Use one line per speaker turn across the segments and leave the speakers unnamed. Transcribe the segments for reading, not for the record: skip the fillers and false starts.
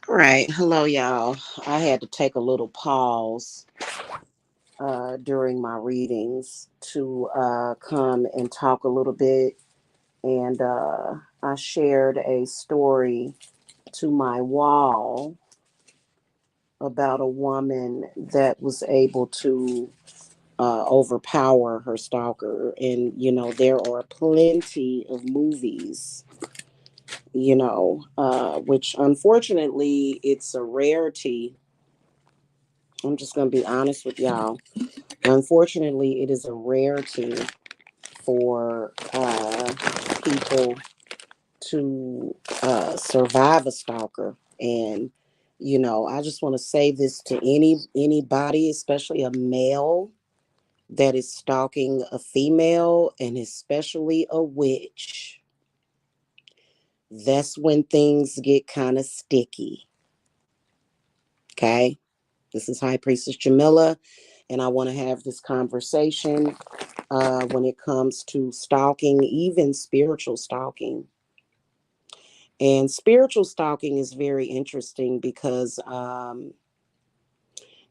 All right. Hello, y'all. I had to take a little pause during my readings to come and talk a little bit. And I shared a story to my wall about a woman that was able to overpower her stalker. And, there are plenty of movies, which unfortunately it's a rarity. I'm just going to be honest with y'all. Unfortunately, it is a rarity for people to survive a stalker. And I just want to say this to anybody, especially a male that is stalking a female, and especially a witch. That's when things get kind of sticky. Okay, this is High Priestess Jamila, and I want to have this conversation when it comes to stalking, even spiritual stalking. And spiritual stalking is very interesting because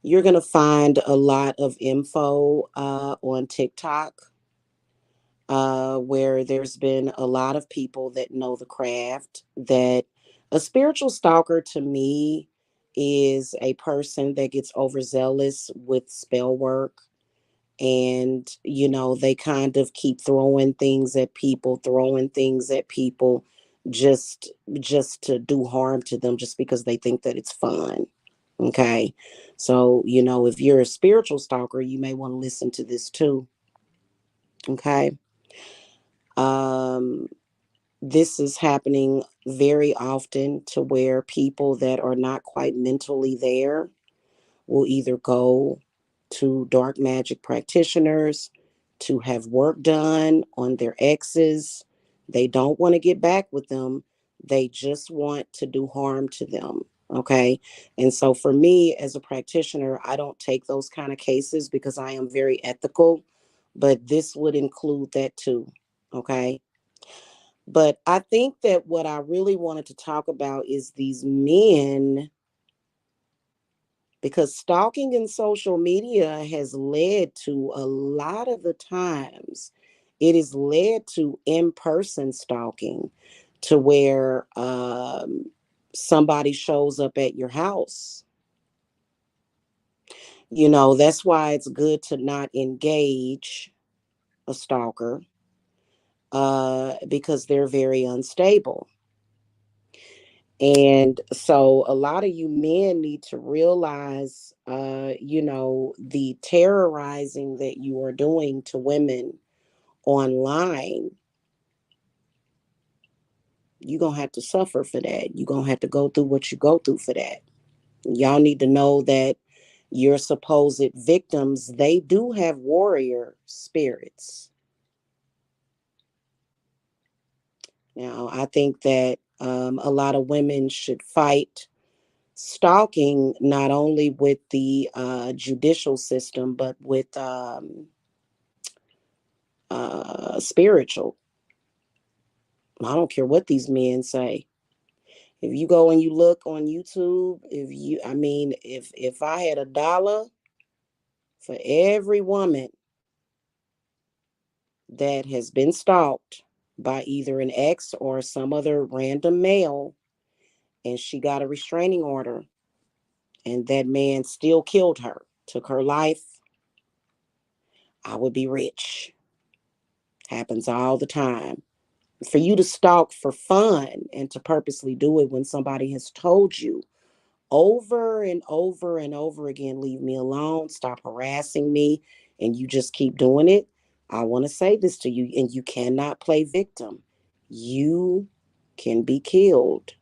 you're going to find a lot of info on TikTok where there's been a lot of people that know the craft. That a spiritual stalker to me is a person that gets overzealous with spell work, and they kind of keep throwing things at people just to do harm to them, just because they think that it's fun. Okay, so if you're a spiritual stalker, you may want to listen to this too. Okay. um this is happening very often, to where people that are not quite mentally there will either go to dark magic practitioners to have work done on their exes. They don't want to get back with them. They just want to do harm to them. Okay. And so for me as a practitioner, I don't take those kind of cases because I am very ethical, but this would include that too. Okay. But I think that what I really wanted to talk about is these men, because stalking in social media has led to, a lot of the times, it has led to in-person stalking, to where somebody shows up at your house. That's why it's good to not engage a stalker, because they're very unstable. And so a lot of you men need to realize, the terrorizing that you are doing to women online. You're going to have to suffer for that. You're going to have to go through what you go through for that. Y'all need to know that your supposed victims, they do have warrior spirits. Now, I think that a lot of women should fight stalking, not only with the judicial system, but with spiritual. I don't care what these men say. If you go and you look on YouTube, if I had $1 for every woman that has been stalked by either an ex or some other random male, and she got a restraining order, and that man still killed her, took her life, I would be rich. Happens all the time. For you to stalk for fun and to purposely do it when somebody has told you over and over and over again, leave me alone, stop harassing me, and you just keep doing it, I want to say this to you, and you cannot play victim. You can be killed.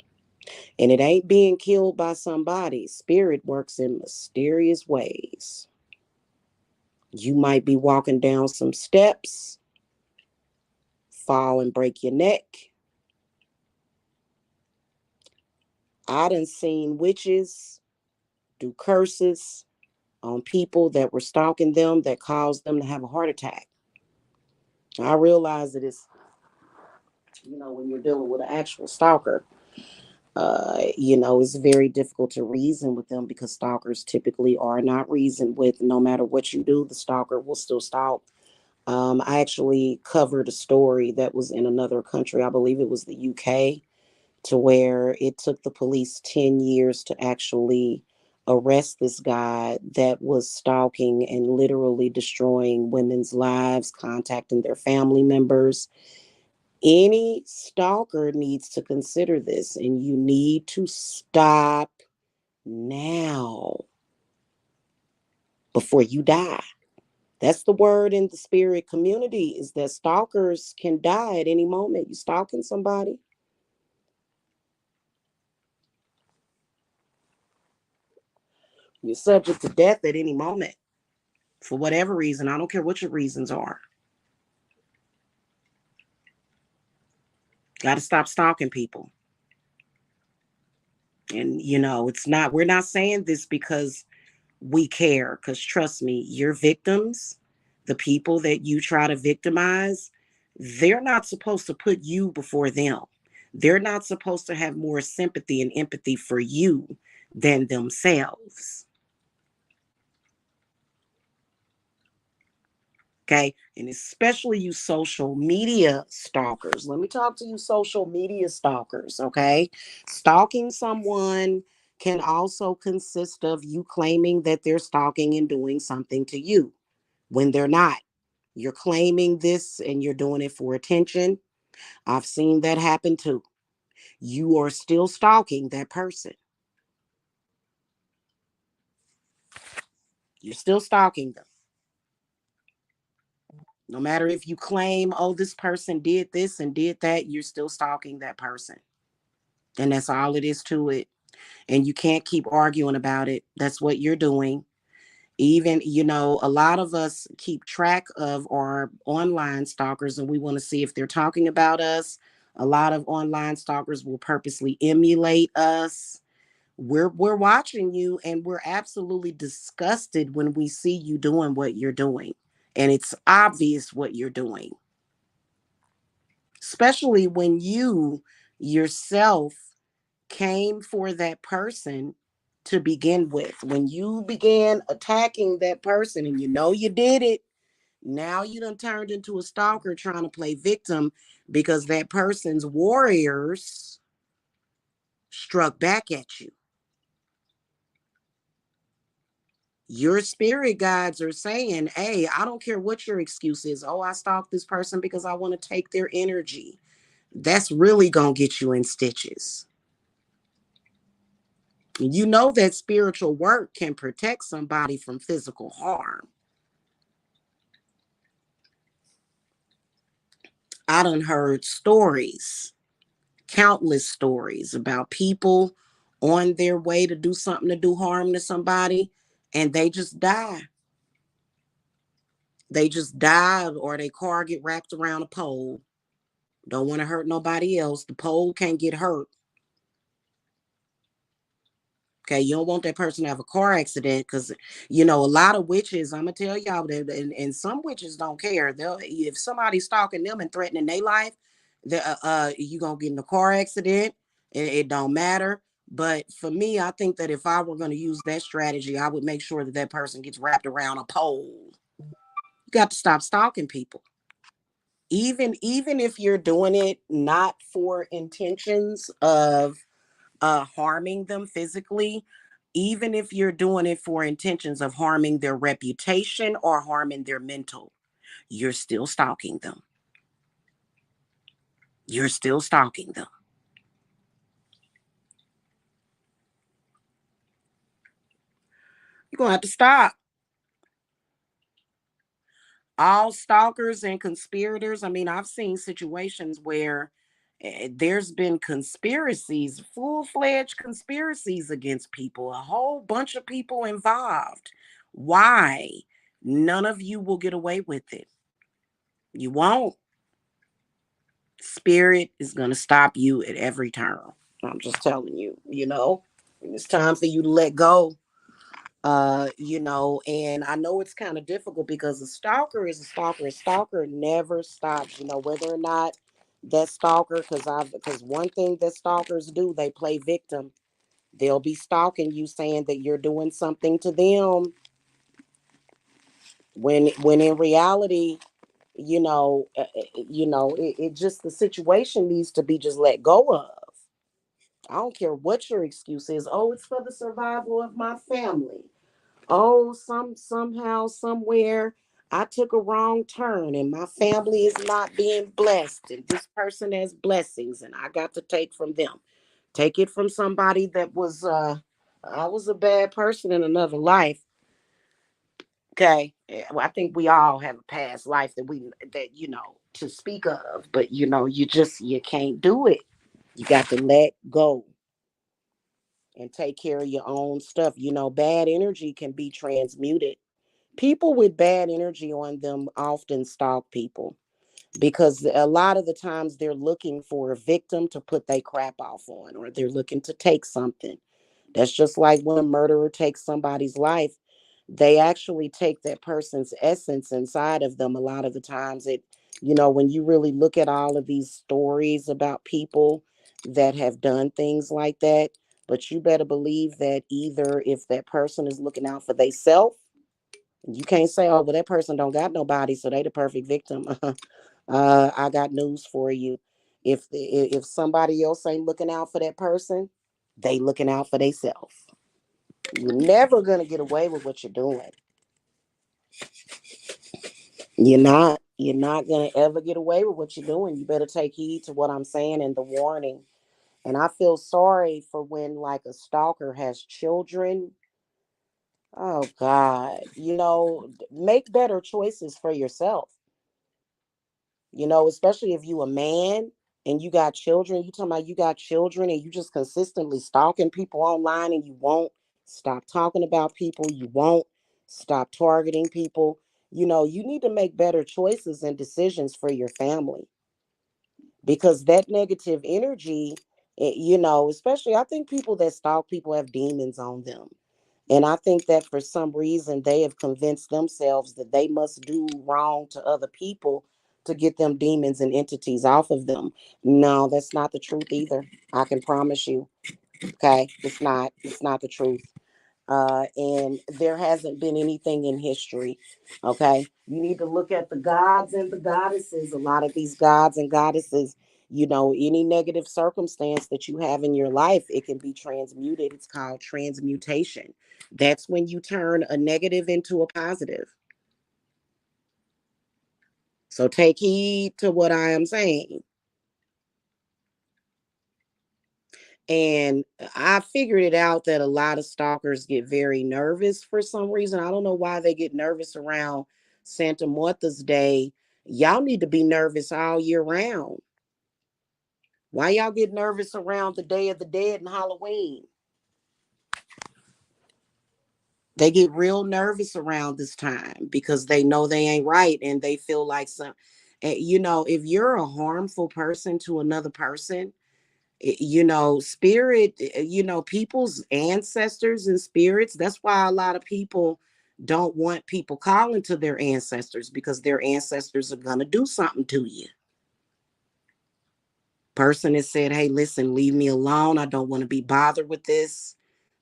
And it ain't being killed by somebody. Spirit works in mysterious ways. You might be walking down some steps, fall and break your neck. I done seen witches do curses on people that were stalking them that caused them to have a heart attack. I realize that it's, when you're dealing with an actual stalker. It's very difficult to reason with them because stalkers typically are not reasoned with. No matter what you do, the stalker will still stalk. I actually covered a story that was in another country. I believe it was the UK, to where it took the police 10 years to actually arrest this guy that was stalking and literally destroying women's lives, contacting their family members. Any stalker needs to consider this, and you need to stop now before you die. That's the word in the spirit community, is that stalkers can die at any moment. You stalking somebody, you're subject to death at any moment for whatever reason. I don't care what your reasons are. Got to stop stalking people. And it's not, we're not saying this because we care, because trust me, your victims, the people that you try to victimize, they're not supposed to put you before them. They're not supposed to have more sympathy and empathy for you than themselves. Okay. And especially you social media stalkers. Let me talk to you social media stalkers. Okay. Stalking someone can also consist of you claiming that they're stalking and doing something to you when they're not. You're claiming this and you're doing it for attention. I've seen that happen too. You are still stalking that person. You're still stalking them. No matter if you claim, oh, this person did this and did that, you're still stalking that person. And that's all it is to it. And you can't keep arguing about it. That's what you're doing. Even, a lot of us keep track of our online stalkers and we want to see if they're talking about us. A lot of online stalkers will purposely emulate us. We're watching you and we're absolutely disgusted when we see you doing what you're doing. And it's obvious what you're doing, especially when you yourself came for that person to begin with. When you began attacking that person and you did it, now you done turned into a stalker trying to play victim because that person's warriors struck back at you. Your spirit guides are saying, hey, I don't care what your excuse is. Oh, I stalked this person because I want to take their energy. That's really going to get you in stitches. You know that spiritual work can protect somebody from physical harm. I done heard stories, countless stories about people on their way to do something to do harm to somebody and they just die. They just die or their car get wrapped around a pole. Don't want to hurt nobody else. The pole can't get hurt. Okay, you don't want that person to have a car accident because a lot of witches. I'm gonna tell y'all that, and some witches don't care. They'll, if somebody's stalking them and threatening their life, you gonna get in a car accident. It don't matter. But for me, I think that if I were gonna use that strategy, I would make sure that that person gets wrapped around a pole. You got to stop stalking people, even if you're doing it not for intentions of harming them physically, even if you're doing it for intentions of harming their reputation or harming their mental, you're still stalking them. You're still stalking them. You're going to have to stop. All stalkers and conspirators. I mean, I've seen situations where there's been conspiracies, full-fledged conspiracies against people, a whole bunch of people involved. Why? None of you will get away with it. You won't. Spirit is going to stop you at every turn. I'm just telling you, it's time for you to let go. And I know it's kind of difficult because a stalker is a stalker. A stalker never stops, whether or not that stalker, because one thing that stalkers do, they play victim. They'll be stalking you, saying that you're doing something to them, when in reality, it just, the situation needs to be just let go of. I don't care what your excuse is. Oh, it's for the survival of my family. Oh, somehow, somewhere, I took a wrong turn and my family is not being blessed, and this person has blessings and I got to take from them. Take it from somebody that was I was a bad person in another life. Okay. Well, I think we all have a past life that to speak of, but you can't do it. You got to let go and take care of your own stuff. Bad energy can be transmuted. People with bad energy on them often stalk people because a lot of the times they're looking for a victim to put their crap off on, or they're looking to take something. That's just like when a murderer takes somebody's life. They actually take that person's essence inside of them. A lot of the times, when you really look at all of these stories about people that have done things like that, but you better believe that either if that person is looking out for themselves, you can't say, oh, well, that person don't got nobody, so they the perfect victim. I got news for you. If somebody else ain't looking out for that person, they looking out for themselves. You're never gonna get away with what you're doing. You're not. You're not gonna ever get away with what you're doing. You better take heed to what I'm saying and the warning. And I feel sorry for when like a stalker has children. Oh God, make better choices for yourself. Especially if you a man and you got children. You talking about you got children and you just consistently stalking people online, and you won't stop talking about people. You won't stop targeting people. You need to make better choices and decisions for your family, because that negative energy, especially, I think people that stalk people have demons on them. And I think that for some reason they have convinced themselves that they must do wrong to other people to get them demons and entities off of them. No, that's not the truth either. I can promise you. Okay. It's not the truth. And there hasn't been anything in history. Okay. You need to look at the gods and the goddesses. A lot of these gods and goddesses, any negative circumstance that you have in your life, it can be transmuted. It's called transmutation. That's when you turn a negative into a positive. So take heed to what I am saying. And I figured it out that a lot of stalkers get very nervous for some reason. I don't know why they get nervous around Santa Martha's Day. Y'all need to be nervous all year round. Why y'all get nervous around the Day of the Dead and Halloween? They get real nervous around this time because they know they ain't right, and they feel like if you're a harmful person to another person, spirit, people's ancestors and spirits. That's why a lot of people don't want people calling to their ancestors, because their ancestors are going to do something to you. Person has said, hey, listen, leave me alone. I don't want to be bothered with this.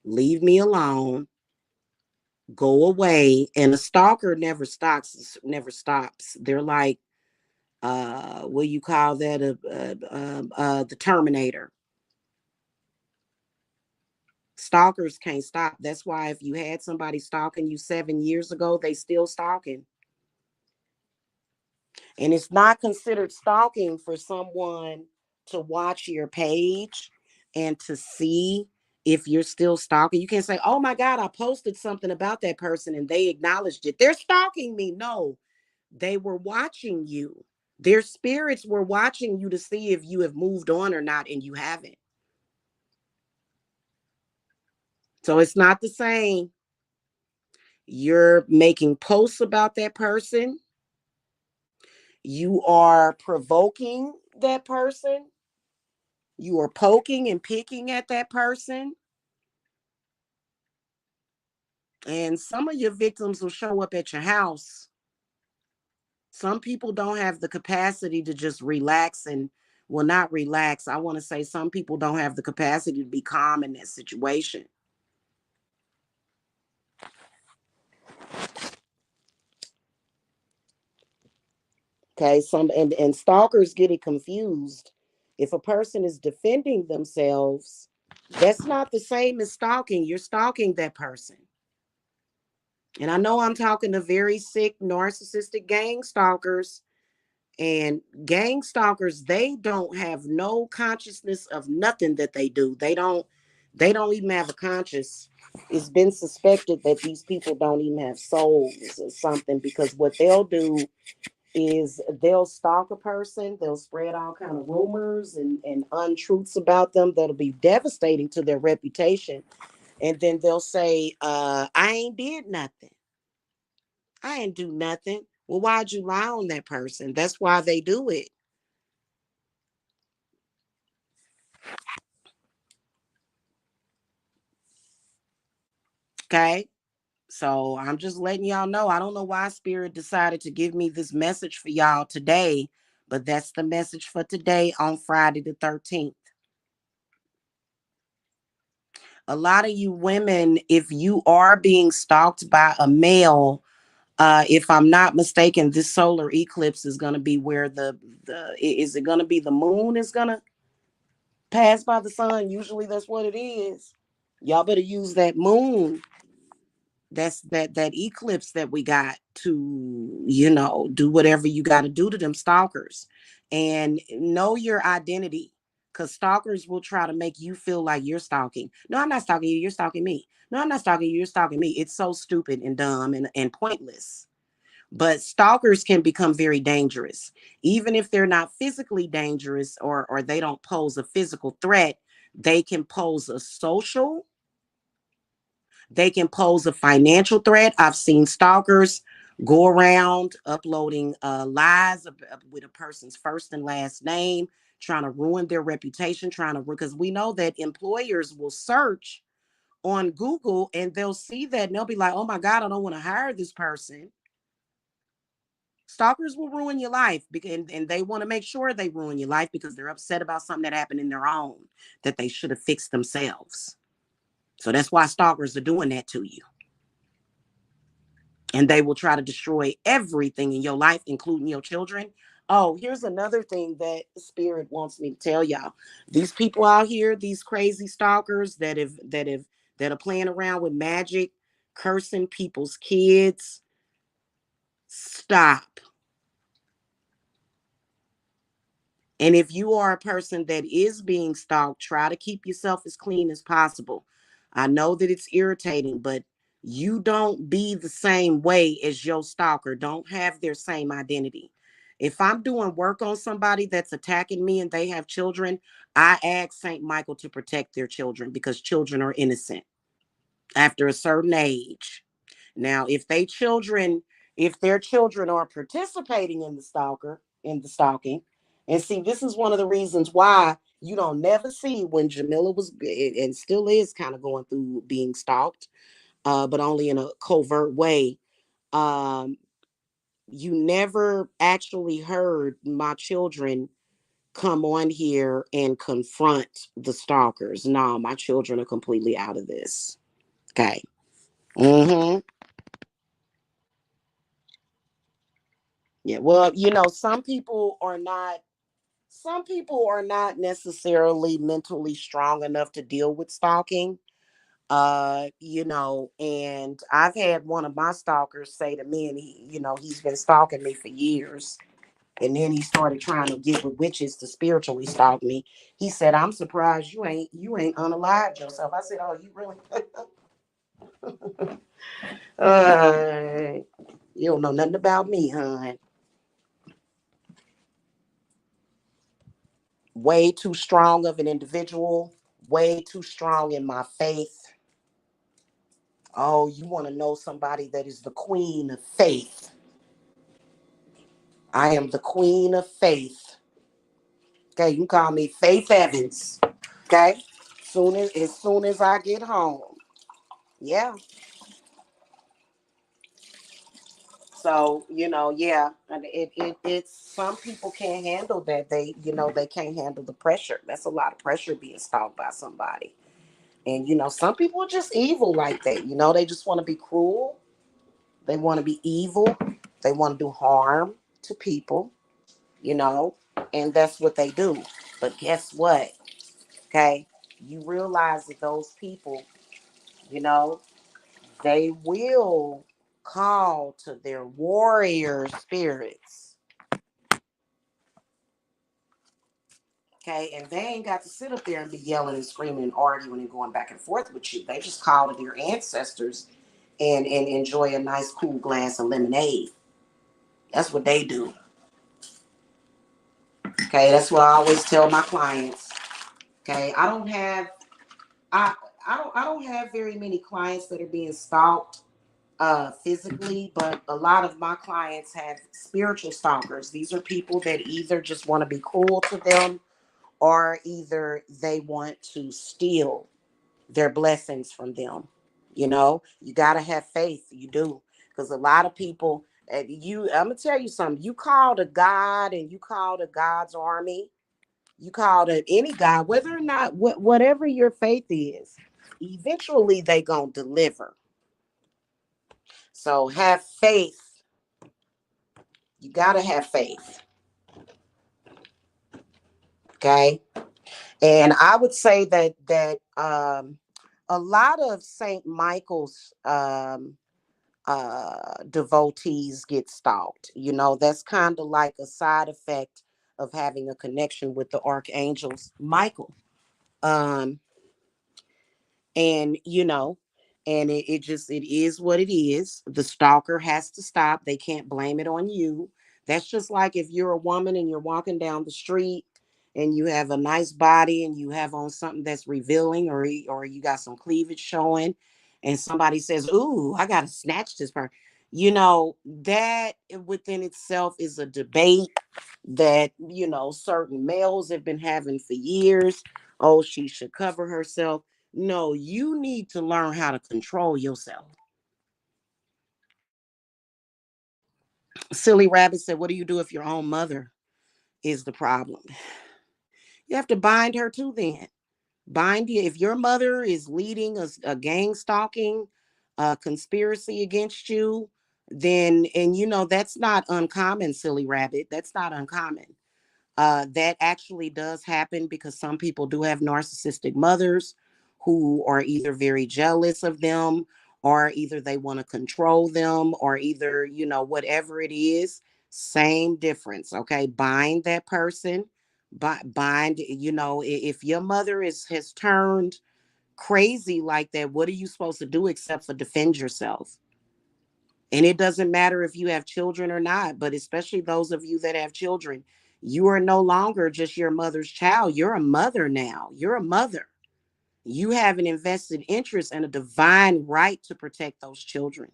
Leave me alone. Go away. And a stalker never stops. They're like, what you call that? The Terminator. Stalkers can't stop. That's why if you had somebody stalking you 7 years ago, they still stalking. And it's not considered stalking for someone to watch your page and to see if you're still stalking. You can't say, oh my God, I posted something about that person and they acknowledged it. They're stalking me. No, they were watching you. Their spirits were watching you to see if you have moved on or not, and you haven't. So it's not the same. You're making posts about that person. You are provoking that person. You are poking and picking at that person. And some of your victims will show up at your house. Some people don't have the capacity to just relax and well, not relax. I want to say some people don't have the capacity to be calm in that situation. Okay, and stalkers get it confused. If a person is defending themselves, that's not the same as stalking. You're stalking that person. And I know I'm talking to very sick, narcissistic gang stalkers. And gang stalkers, they don't have no consciousness of nothing that they do. They don't even have a conscience. It's been suspected that these people don't even have souls or something, because what they'll do is they'll stalk a person, they'll spread all kind of rumors and untruths about them that'll be devastating to their reputation. And then they'll say, I ain't did nothing. I ain't do nothing. Well, why'd you lie on that person? That's why they do it. Okay. So I'm just letting y'all know. I don't know why Spirit decided to give me this message for y'all today, but that's the message for today on Friday the 13th. A lot of you women, if you are being stalked by a male, if I'm not mistaken, this solar eclipse is going to be where the is it going to be the moon is going to pass by the sun? Usually that's what it is. Y'all better use that moon, that's that eclipse that we got, to do whatever you got to do to them stalkers. And know your identity, because stalkers will try to make you feel like you're stalking. No, I'm not stalking you, you're stalking me. No, I'm not stalking you, you're stalking me. It's so stupid and dumb and pointless. But stalkers can become very dangerous, even if they're not physically dangerous, or they don't pose a physical threat. They can pose a social, they can pose a financial threat. I've seen stalkers go around uploading lies with a person's first and last name, trying to ruin their reputation, because we know that employers will search on Google and they'll see that and they'll be like, oh my God, I don't want to hire this person. Stalkers will ruin your life, and they want to make sure they ruin your life because they're upset about something that happened in their own that they should have fixed themselves. So that's why stalkers are doing that to you. And they will try to destroy everything in your life, including your children. Oh, here's another thing that Spirit wants me to tell y'all. These people out here, these crazy stalkers that are playing around with magic, cursing people's kids, stop. And if you are a person that is being stalked, try to keep yourself as clean as possible. I know that it's irritating, but you don't be the same way as your stalker. Don't have their same identity. If I'm doing work on somebody that's attacking me and they have children, I ask St. Michael to protect their children, because children are innocent after a certain age. Now, if their children are participating in the stalking, and see, this is one of the reasons why you don't never see when Jamila was and still is kind of going through being stalked, but only in a covert way. Um, you never actually heard my children come on here and confront the stalkers. No, my children are completely out of this. Okay. Mm-hmm. Yeah, well, some people are not necessarily mentally strong enough to deal with stalking. And I've had one of my stalkers say to me, and he's been stalking me for years. And then he started trying to get with witches to spiritually stalk me. He said, I'm surprised you ain't unalived yourself. I said, oh, you really uh, you don't know nothing about me, hon. Way too strong of an individual, way too strong in my faith. Oh, you want to know somebody that is the queen of faith? I am the queen of faith. Okay, you can call me Faith Evans. Okay, as soon as I get home. Yeah. So, yeah, and it's some people can't handle that. They can't handle the pressure. That's a lot of pressure being stalked by somebody. And some people are just evil like that. They just want to be cruel. They want to be evil. They want to do harm to people, you know, and that's what they do. But guess what? Okay, you realize that those people, you know, they will call to their warrior spirits. Okay, and they ain't got to sit up there and be yelling and screaming and arguing and going back and forth with you. They just call to their ancestors and enjoy a nice cool glass of lemonade. That's what they do. Okay, that's what I always tell my clients. Okay, I I don't have very many clients that are being stalked physically, but a lot of my clients have spiritual stalkers. These are people that either just want to be cruel to them or either they want to steal their blessings from them. You got to have faith. You do. Because a lot of people, I'm going to tell you something. You call to God and you call to God's army, you call to any God, whether or not, whatever your faith is, eventually they going to deliver. So have faith. You got to have faith. Okay. And I would say that a lot of Saint Michael's devotees get stalked. That's kind of like a side effect of having a connection with the archangels Michael. Um, and it is what it is. The stalker has to stop. They can't blame it on you. That's just like if you're a woman and you're walking down the street and you have a nice body and you have on something that's revealing, or you got some cleavage showing, and somebody says, "Ooh, I gotta snatch this person." That within itself is a debate that certain males have been having for years. Oh, she should cover herself. No, you need to learn how to control yourself. Silly Rabbit said, "What do you do if your own mother is the problem?" You have to bind her too, then. Bind you. If your mother is leading a gang stalking conspiracy against you, then, and that's not uncommon, Silly Rabbit. That's not uncommon. That actually does happen because some people do have narcissistic mothers who are either very jealous of them, or either they want to control them, or either, whatever it is, same difference. Okay. Bind that person. Bind, if your mother has turned crazy like that, what are you supposed to do except for defend yourself? And it doesn't matter if you have children or not, but especially those of you that have children, you are no longer just your mother's child. You're a mother now. You're a mother. You have an invested interest and a divine right to protect those children.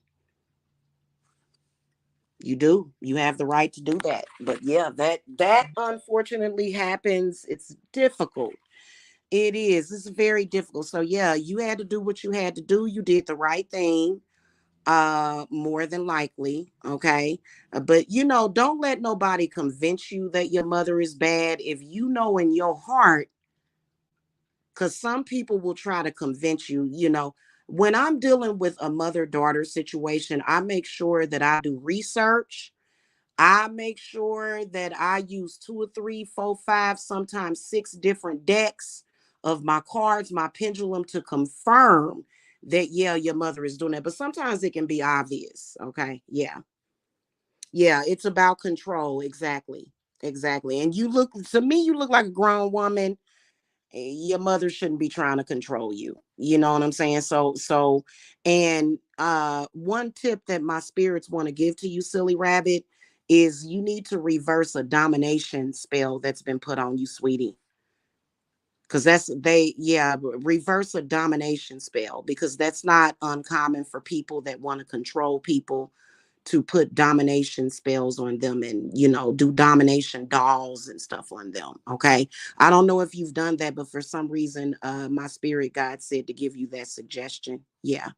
You do. You have the right to do that. But yeah, that unfortunately happens. It's difficult. It is. It's very difficult. So yeah, you had to do what you had to do. You did the right thing, more than likely. Okay. But don't let nobody convince you that your mother is bad. If you know in your heart, because some people will try to convince you. When I'm dealing with a mother-daughter situation, I make sure that I do research. I make sure that I use 2 or 3, 4, 5, sometimes 6 different decks of my cards, my pendulum, to confirm that, yeah, your mother is doing that. But sometimes it can be obvious. Okay. Yeah. Yeah. It's about control. Exactly. Exactly. And to me, you look like a grown woman. Your mother shouldn't be trying to control you. You know what I'm saying? And one tip that my spirits want to give to you, Silly Rabbit, is you need to reverse a domination spell that's been put on you, sweetie. Because reverse a domination spell, because that's not uncommon for people that want to control people to put domination spells on them, and do domination dolls and stuff on them. Okay, I don't know if you've done that, but for some reason my spirit guide said to give you that suggestion. Yeah.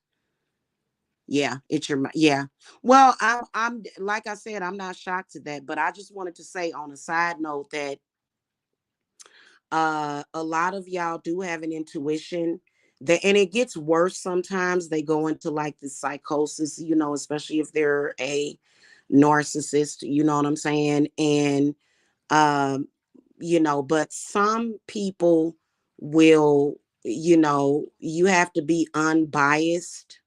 Yeah, it's your yeah. Well, I'm like I said, I'm not shocked to that, but I just wanted to say on a side note that a lot of y'all do have an intuition that, and it gets worse sometimes. They go into like the psychosis, especially if they're a narcissist, you know what I'm saying? And um but some people will, you have to be unbiased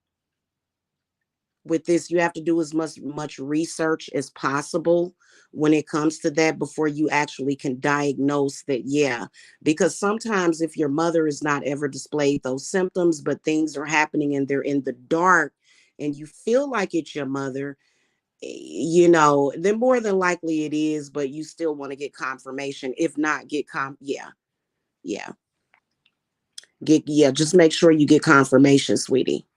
with this. You have to do as much research as possible when it comes to that before you actually can diagnose that. Yeah, because sometimes if your mother is not ever displayed those symptoms, but things are happening and they're in the dark and you feel like it's your mother, then more than likely it is, but you still want to get confirmation. If not, yeah, yeah, just make sure you get confirmation, sweetie.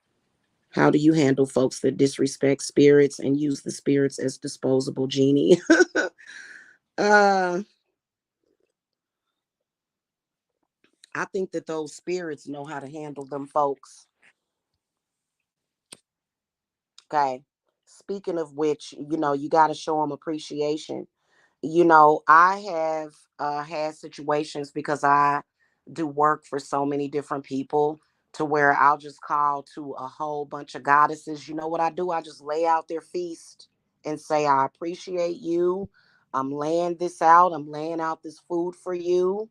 How do you handle folks that disrespect spirits and use the spirits as disposable genie? uh, I think that those spirits know how to handle them folks. Okay. Speaking of which, you got to show them appreciation. I have had situations because I do work for so many different people to where I'll just call to a whole bunch of goddesses. You know what I do? I just lay out their feast and say, I appreciate you. I'm laying this out. I'm laying out this food for you.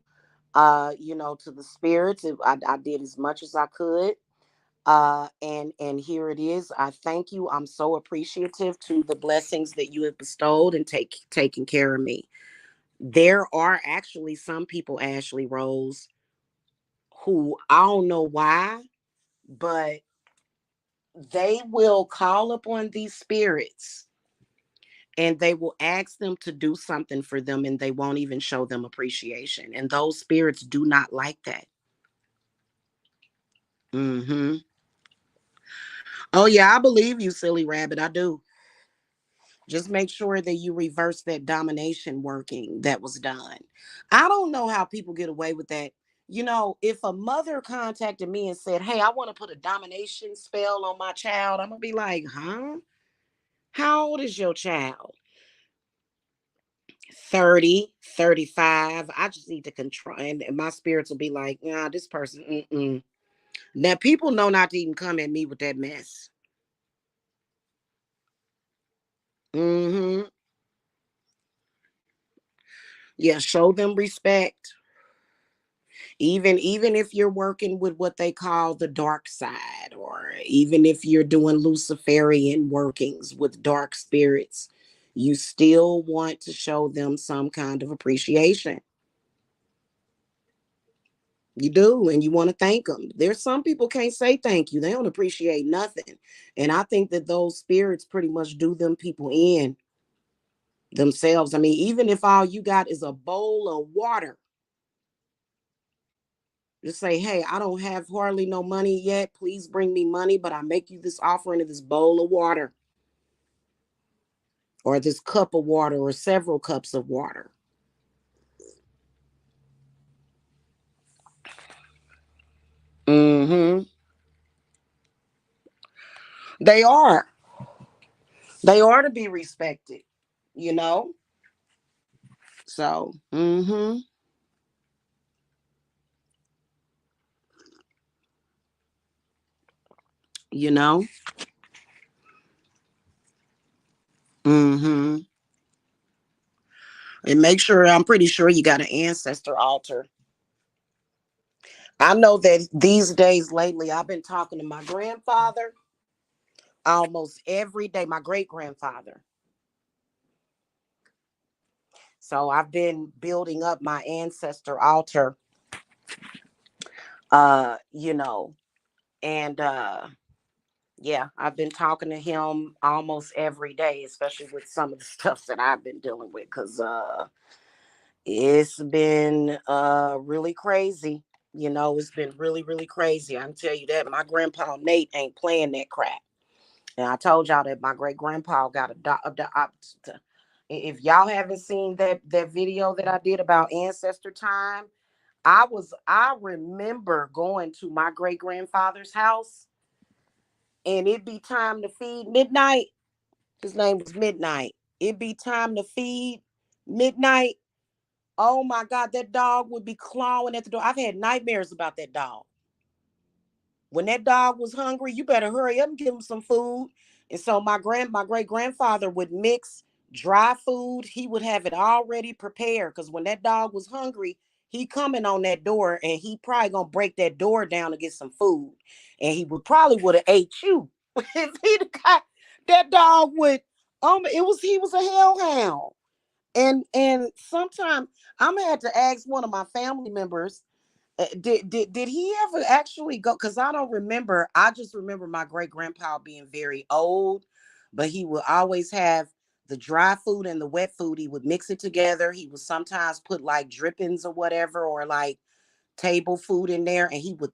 To the spirits. I did as much as I could. And here it is. I thank you. I'm so appreciative to the blessings that you have bestowed and taking care of me. There are actually some people, Ashley Rose, who I don't know why, but they will call upon these spirits and they will ask them to do something for them and they won't even show them appreciation. And those spirits do not like that. Mm-hmm. Oh yeah, I believe you, silly rabbit. I do. Just make sure that you reverse that domination working that was done. I don't know how people get away with that. If a mother contacted me and said, hey, I want to put a domination spell on my child, I'm going to be like, huh? How old is your child? 30, 35. I just need to control. And my spirits will be like, nah, this person, mm-mm. Now, people know not to even come at me with that mess. Mm-hmm. Yeah, show them respect. Even if you're working with what they call the dark side, or even if you're doing luciferian workings with dark spirits, you still want to show them some kind of appreciation. You do, and you want to thank them. There's some people can't say thank you. They don't appreciate nothing. And I think that those spirits pretty much do them people in themselves. I mean, even if all you got is a bowl of water, just say, hey, I don't have hardly no money yet. Please bring me money, but I make you this offering of this bowl of water or this cup of water or several cups of water. Mm-hmm. They are. They are to be respected, you know? So, mm-hmm. You know? Mm-hmm. And make sure, I'm pretty sure you got an ancestor altar. I know that these days lately, I've been talking to my grandfather almost every day, my great grandfather. So I've been building up my ancestor altar, uh, you know, and yeah, I've been talking to him almost every day, especially with some of the stuff that I've been dealing with, because it's been really crazy. It's been really, really crazy. I can tell you that. My grandpa Nate ain't playing that crap. And I told y'all that my great grandpa got if y'all haven't seen that video that I did about ancestor time, I remember going to my great grandfather's house and it be time to feed midnight. His name was Midnight. It be time to feed midnight. Oh my God, that dog would be clawing at the door. I've had nightmares about that dog. When that dog was hungry, you better hurry up and give him some food. And so my great grandfather would mix dry food. He would have it already prepared because when that dog was hungry, he coming on that door and he probably gonna break that door down to get some food. And he would have ate you. If he'd got that dog would it was he was a hellhound. And sometimes I'm gonna have to ask one of my family members, did he ever actually go? Because I don't remember. I just remember my great grandpa being very old, but he would always have the dry food and the wet food. He would mix it together. He would sometimes put like drippings or whatever, or like table food in there, and he would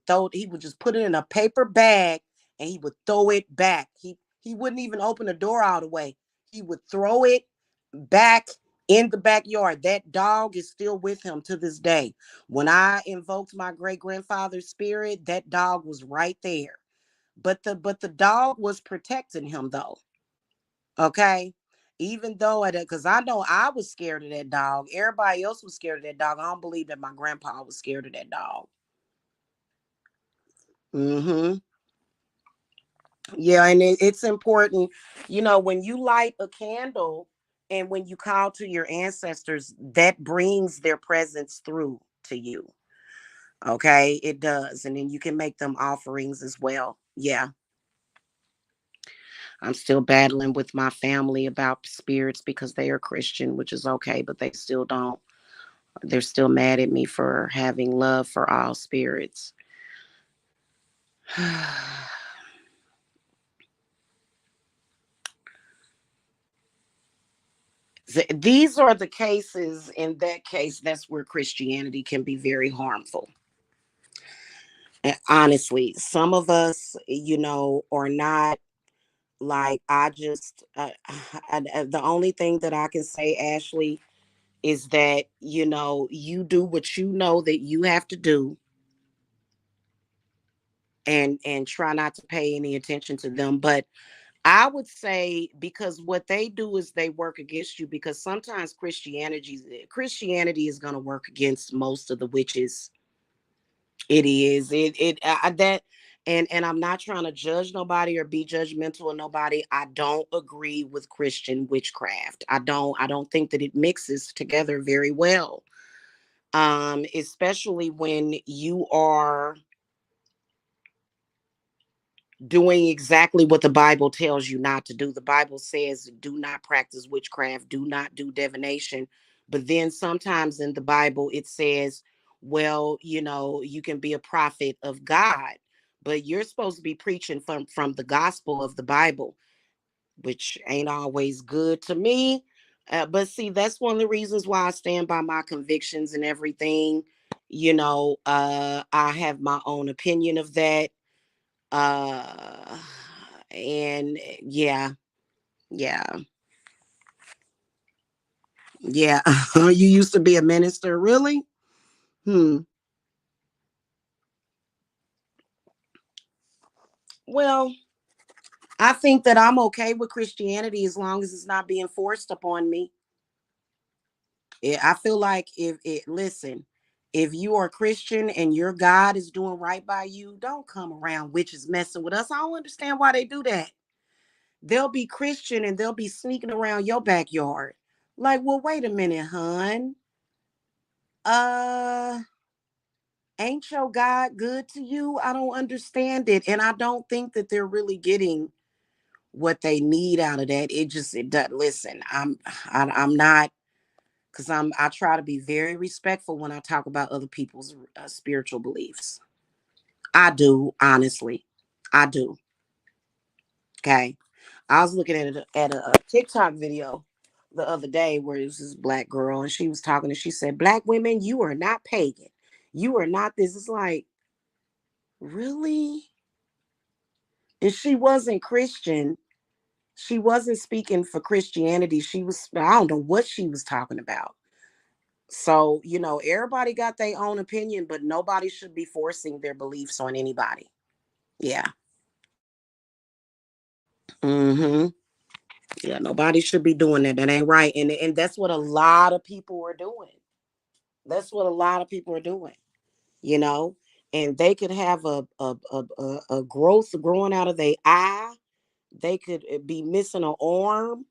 just put it in a paper bag and he would throw it back. He wouldn't even open the door all the way. He would throw it back in the backyard. That dog is still with him to this day. When I invoked my great grandfather's spirit, that dog was right there. But the dog was protecting him though. Okay. Even though because I know I was scared of that dog. Everybody else was scared of that dog. I don't believe that my grandpa was scared of that dog. Mm-hmm. Yeah, and it's important, when you light a candle and when you call to your ancestors, that brings their presence through to you. Okay, it does. And then you can make them offerings as well. Yeah, I'm still battling with my family about spirits because they are Christian, which is okay, but they're still mad at me for having love for all spirits. These are the cases. In that case, that's where Christianity can be very harmful. And honestly, some of us, are not like, the only thing that I can say, Ashley, is that, you do what you know that you have to do, and try not to pay any attention to them. But I would say, because what they do is they work against you, because sometimes Christianity is going to work against most of the witches. It is it that and I'm not trying to judge nobody or be judgmental of nobody. I don't agree with Christian witchcraft. I don't think that it mixes together very well. Especially when you are doing exactly what the Bible tells you not to do. The Bible says, do not practice witchcraft, do not do divination. But then sometimes in the Bible, it says, well, you can be a prophet of God, but you're supposed to be preaching from the gospel of the Bible, which ain't always good to me. But see, that's one of the reasons why I stand by my convictions and everything. I have my own opinion of that. uh and yeah, yeah, yeah. You used to be a minister, really? Hmm. Well, I think that I'm okay with Christianity as long as it's not being forced upon me. I feel like, listen, if you are Christian and your God is doing right by you, don't come around witches messing with us. I don't understand why they do that. They'll be Christian and they'll be sneaking around your backyard. Like, well, wait a minute, hun. uh ain't your God good to you? I don't understand it. And I don't think that they're really getting what they need out of that. It does. Listen, I'm not, because I try to be very respectful when I talk about other people's spiritual beliefs. I do, honestly. I do. Okay. I was looking at a TikTok video the other day where it was this black girl and she was talking and she said, Black women, you are not pagan. You are not this. It's like, really? And she wasn't Christian. She wasn't speaking for Christianity. I don't know what she was talking about. So, everybody got their own opinion, but nobody should be forcing their beliefs on anybody. Yeah. Mm-hmm. Yeah, nobody should be doing that. That ain't right. And that's what a lot of people are doing. That's what a lot of people are doing, you know. And they could have a growth growing out of their eye. They could be missing an arm.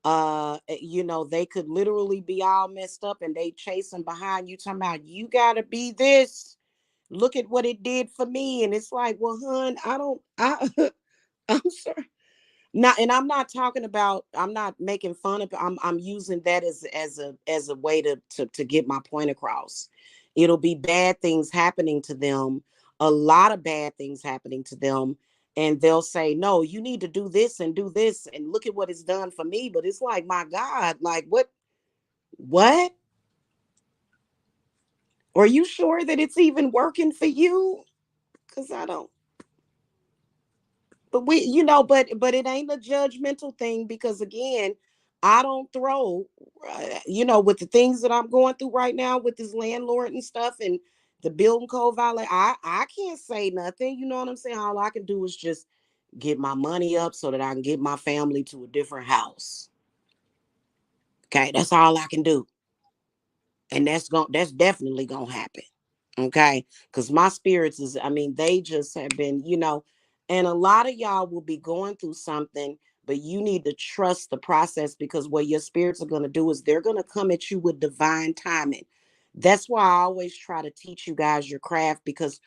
They could literally be all messed up and they chasing behind you, talking about you gotta be this. Look at what it did for me. And it's like, well, hun, I'm sorry. Not, and I'm not talking about. I'm not making fun of. I'm using that as a way to get my point across. It'll be bad things happening to them, a lot of bad things happening to them, and they'll say, "No, you need to do this, and look at what it's done for me." But it's like, my God, like what? What? Are you sure that it's even working for you? Because I don't. But but it ain't a judgmental thing because again, I don't throw, with the things that I'm going through right now with this landlord and stuff and the building code violation. I can't say nothing. You know what I'm saying? All I can do is just get my money up so that I can get my family to a different house. Okay, that's all I can do, and that's definitely gonna happen. Okay, because my spirits is, I mean, they just have been, and a lot of y'all will be going through something, but you need to trust the process because what your spirits are going to do is they're going to come at you with divine timing. That's why I always try to teach you guys your craft because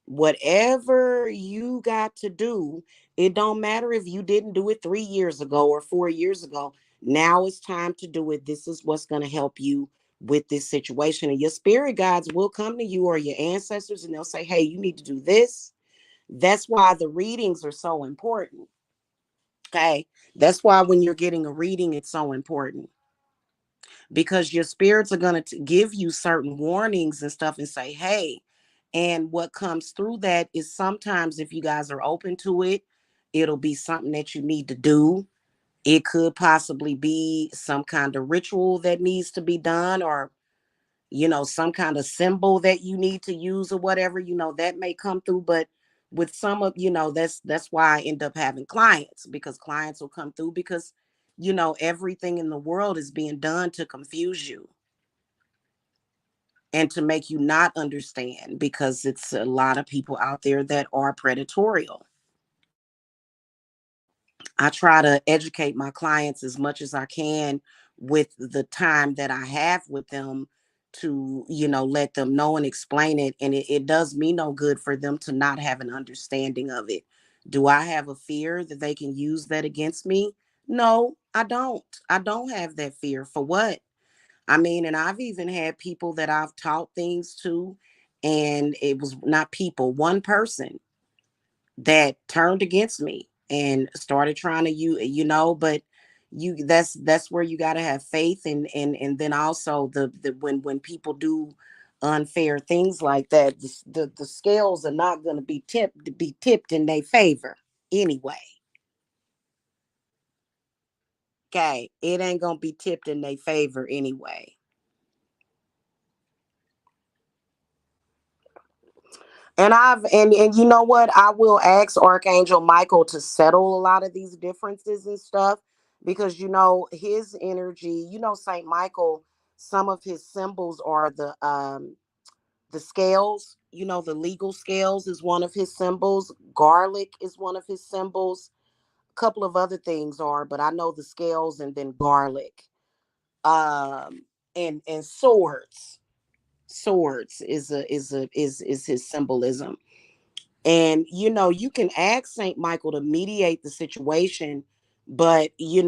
whatever you got to do, it don't matter if you didn't do it 3 years ago or 4 years ago. Now it's time to do it. This is what's going to help you with this situation. And your spirit guides will come to you or your ancestors and they'll say, hey, you need to do this. That's why the readings are so important. Okay. That's why when you're getting a reading, it's so important because your spirits are going to give you certain warnings and stuff and say, hey, and what comes through that is sometimes if you guys are open to it, it'll be something that you need to do. It could possibly be some kind of ritual that needs to be done or some kind of symbol that you need to use or whatever, that may come through. But with some of, that's why I end up having clients because clients will come through because everything in the world is being done to confuse you and to make you not understand because it's a lot of people out there that are predatory. I try to educate my clients as much as I can with the time that I have with them to, let them know and explain it. And it does me no good for them to not have an understanding of it. Do I have a fear that they can use that against me? No, I don't. I don't have that fear. For what? I mean, and I've even had people that I've taught things to, and it was not people, one person that turned against me and started trying to but that's where you got to have faith and then also the when people do unfair things like that, the scales are not going to be tipped in their favor anyway. Okay, it ain't going to be tipped in their favor anyway. And you know what? I will ask Archangel Michael to settle a lot of these differences and stuff because his energy, Saint Michael, some of his symbols are the scales, the legal scales is one of his symbols. Garlic is one of his symbols. A couple of other things are, but I know the scales and then garlic. Um and swords. Swords is his symbolism. And you can ask Saint Michael to mediate the situation, but you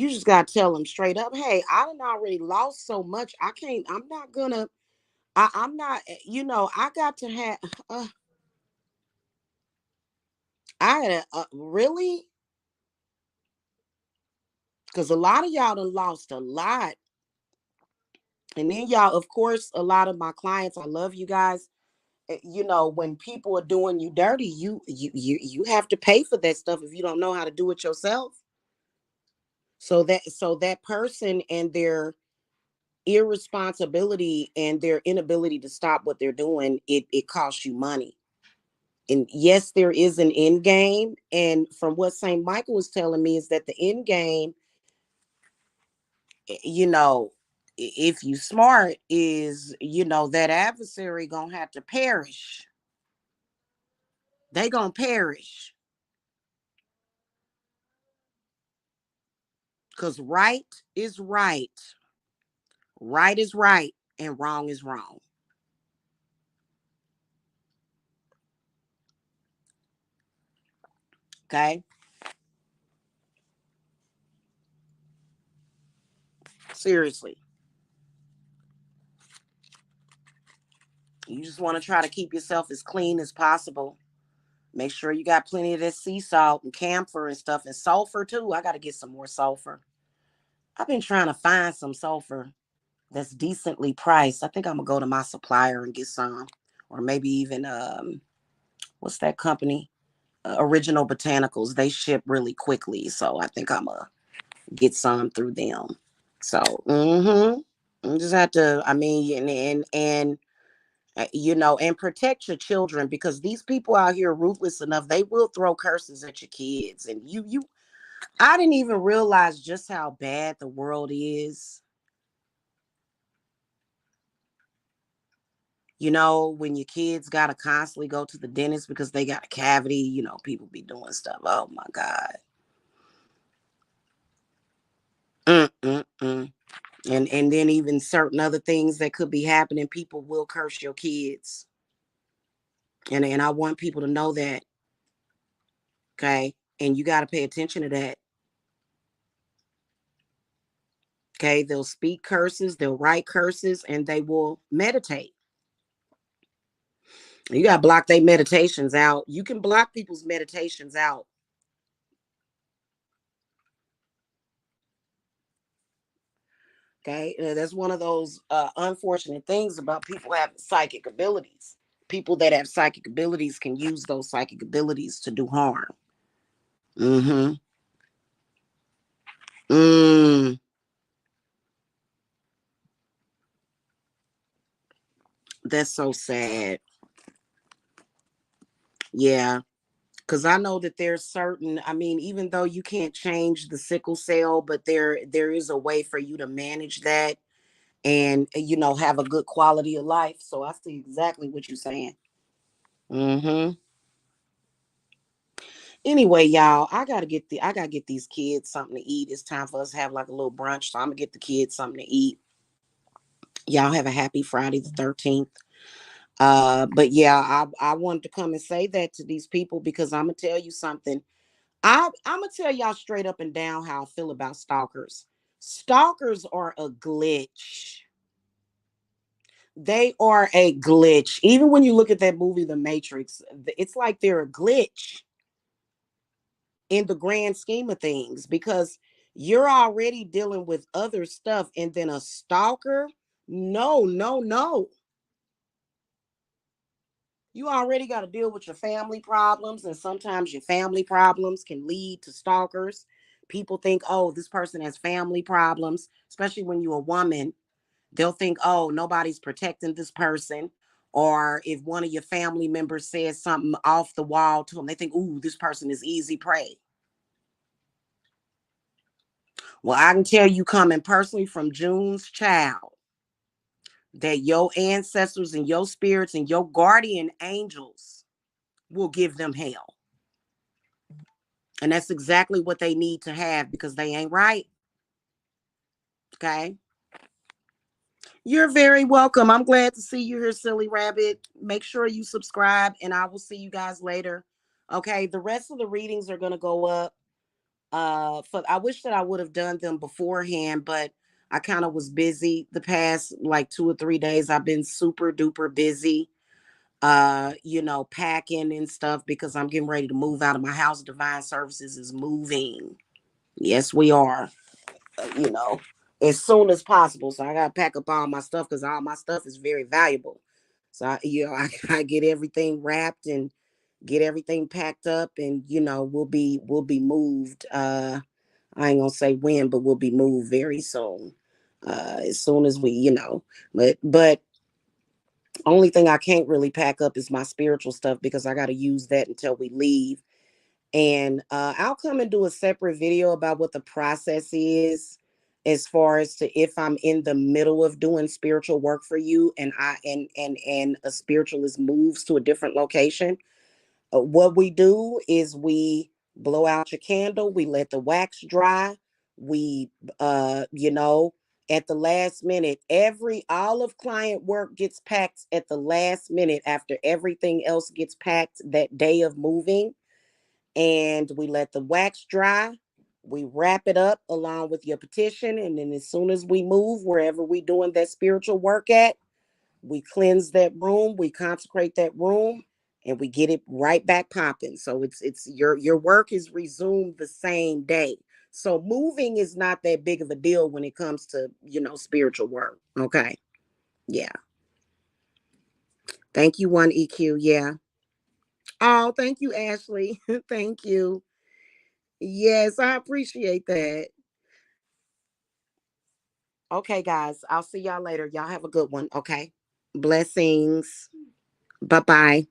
just gotta tell him straight up, hey, I done already lost so much. I can't, I'm not gonna, I'm not, I got to have uh, really, because a lot of y'all done lost a lot. And then y'all, of course, a lot of my clients, I love you guys. When people are doing you dirty, you have to pay for that stuff if you don't know how to do it yourself. So that person and their irresponsibility and their inability to stop what they're doing, it costs you money. And yes, there is an end game. And from what St. Michael was telling me is that the end game, you know, if you smart, is, that adversary gonna have to perish. They gonna perish. Because right is right. Right is right. And wrong is wrong. Okay? Seriously. You just want to try to keep yourself as clean as possible. Make sure you got plenty of that sea salt and camphor and stuff, and sulfur too. I got to get some more sulfur. I've been trying to find some sulfur that's decently priced. I think I'm gonna go to my supplier and get some, or maybe even what's that company? Original Botanicals. They ship really quickly, so I think I'm gonna get some through them. So, you just have to. I mean, and protect your children, because these people out here ruthless enough. They will throw curses at your kids, and you. I didn't even realize just how bad the world is. When your kids got to constantly go to the dentist because they got a cavity, people be doing stuff. Oh my God. Mm-mm-mm. And then even certain other things that could be happening, people will curse your kids. And I want people to know that, okay? And you got to pay attention to that. Okay? They'll speak curses, they'll write curses, and they will meditate. You got to block their meditations out. You can block people's meditations out. Okay, that's one of those unfortunate things about people having psychic abilities. People that have psychic abilities can use those psychic abilities to do harm. Mm-hmm. Mm. That's so sad. Yeah, because I know that there's certain. I mean, even though you can't change the sickle cell, but there is a way for you to manage that, and have a good quality of life. So I see exactly what you're saying. Mm-hmm. Anyway, y'all, I gotta get these kids something to eat. It's time for us to have like a little brunch. So I'm gonna get the kids something to eat. Y'all have a happy Friday the 13th. But yeah, I wanted to come and say that to these people, because I'm gonna tell you something. I'm gonna tell y'all straight up and down how I feel about stalkers. Stalkers are a glitch. They are a glitch. Even when you look at that movie, The Matrix, it's like they're a glitch in the grand scheme of things, because you're already dealing with other stuff, and then a stalker. No, no, no. You already got to deal with your family problems, and sometimes your family problems can lead to stalkers. People think, oh, this person has family problems, especially when you're a woman. They'll think, oh, nobody's protecting this person. Or if one of your family members says something off the wall to them, they think, ooh, this person is easy prey. Well, I can tell you, coming personally from June's child, that your ancestors and your spirits and your guardian angels will give them hell. And that's exactly what they need to have, because they ain't right. Okay. You're very welcome. I'm glad to see you here, silly rabbit. Make sure you subscribe, and I will see you guys later. Okay. The rest of the readings are going to go up. I wish that I would have done them beforehand, but I kind of was busy the past like 2 or 3 days. I've been super duper busy, packing and stuff, because I'm getting ready to move out of my house. Divine Services is moving. Yes, we are. You know, as soon as possible. So I gotta pack up all my stuff, because all my stuff is very valuable. So I get everything wrapped and get everything packed up, and we'll be moved. I ain't gonna say when, but we'll be moved very soon. As soon as we, but Only thing I can't really pack up is my spiritual stuff because I got to use that until we leave. And I'll come and do a separate video about what the process is, as far as to if I'm in the middle of doing spiritual work for you and and a spiritualist moves to a different location. What we do is we blow out your candle, we let the wax dry, we you know, at the last minute, every all of client work gets packed at the last minute after everything else gets packed that day of moving, and we let the wax dry. We wrap it up along with your petition, and then as soon as we move wherever we doing that spiritual work at, we cleanse that room, we consecrate that room, and we get it right back popping. So it's your work is resumed the same day. So moving is not that big of a deal when it comes to, spiritual work. Okay. Yeah. Thank you, one EQ. Yeah. Oh, thank you, Ashley. Thank you. Yes, I appreciate that. Okay, guys. I'll see y'all later. Y'all have a good one. Okay. Blessings. Bye bye.